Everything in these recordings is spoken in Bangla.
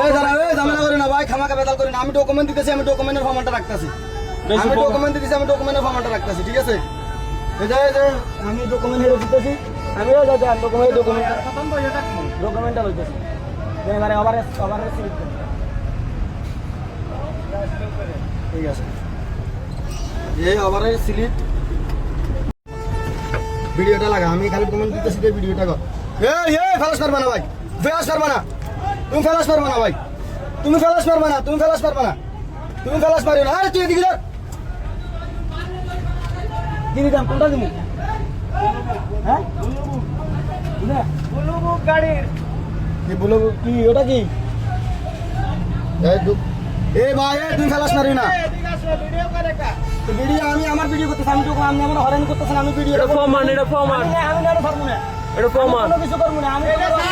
এই দাঁড়া, এই ঝামেলা করে না ভাই, খামাকা বেদাল করে না। আমি ডকুমেন্ট দিতেছি, আমি ডকুমেন্টের ফর্মাটটা রাখতেছি। আমি ডকুমেন্ট দিতেছি, আমি ডকুমেন্টের ফর্মাটটা রাখতেছি, ঠিক আছে? এই যে আমি ডকুমেন্ট হেরে দিতেছি, আমিও যাতে ডকুমেন্টটা লইতেছি। এবারে আবার সিলেক্ট করি। ঠিক আছে, এই আবার সিলেক্ট ভিডিওটা লাগা। আমি খালি ডকুমেন্ট দিতেছি, ভিডিওটা কর। এই ফেলাস পারবা না ভাই, ফেলাস পারবা না, তুমি ফেলাস পারবা না ভাই, তুমি ফেলাস পারবা না, তুমি ফেলাস পারবা না, তুমি ফেলাস পারবে না। আরে তুই এদিকে যা, কি দিতাম, কোনটা দিবি? হ্যাঁ গাড়ির কি বলবো, কি ওটা কি? এ ভাই, তুমি ফেলাস পারবি না। ভিডিও আমি আমার ভিডিও করতেছি, আমি তো আমি আমার হরানি করতেছি, আমি ভিডিও এটা প্রমাণ, এটা প্রমাণ, আমি না পারবো না, এটা প্রমাণ। কোনো কিছু করবো না। আমি তোমার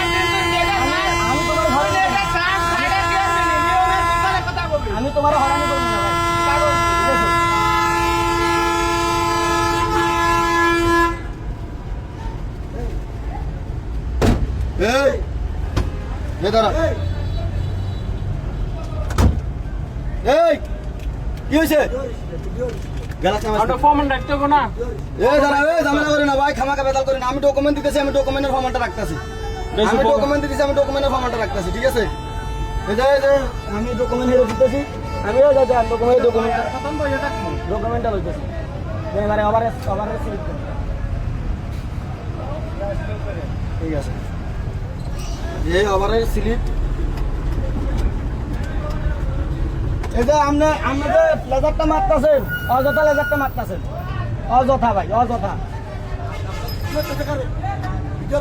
আমি তোমার হরানি করবো না ভাই। এই এ দাঁড়া, এই কি হয়েছে? আমরা প্রমাণ রাখতে হবে না। এই দাঁড়া, এই ঝামেলা করে না ভাই, খামাকা বেদাল করে না। আমি ডকুমেন্ট দিতেছি, আমি ডকুমেন্টের ফর্মাটটা রাখতেছি। আমি ডকুমেন্ট দিতেছি, আমি ডকুমেন্টের ফর্মাটটা রাখতেছি, ঠিক আছে? এই যে আমি ডকুমেন্ট হেরে দিতেছি, আমিও যাতে ডকুমেন্টটা লইতেছি। এবারে আবার সিলেক্ট করি। ঠিক আছে, এই আবার সিলেক্ট। এই যে আপনি যে লেজারটা মারতেছেন, অযথা লেজারটা মারতেছেন, অযথা ভাই, অযথা। ভিডিও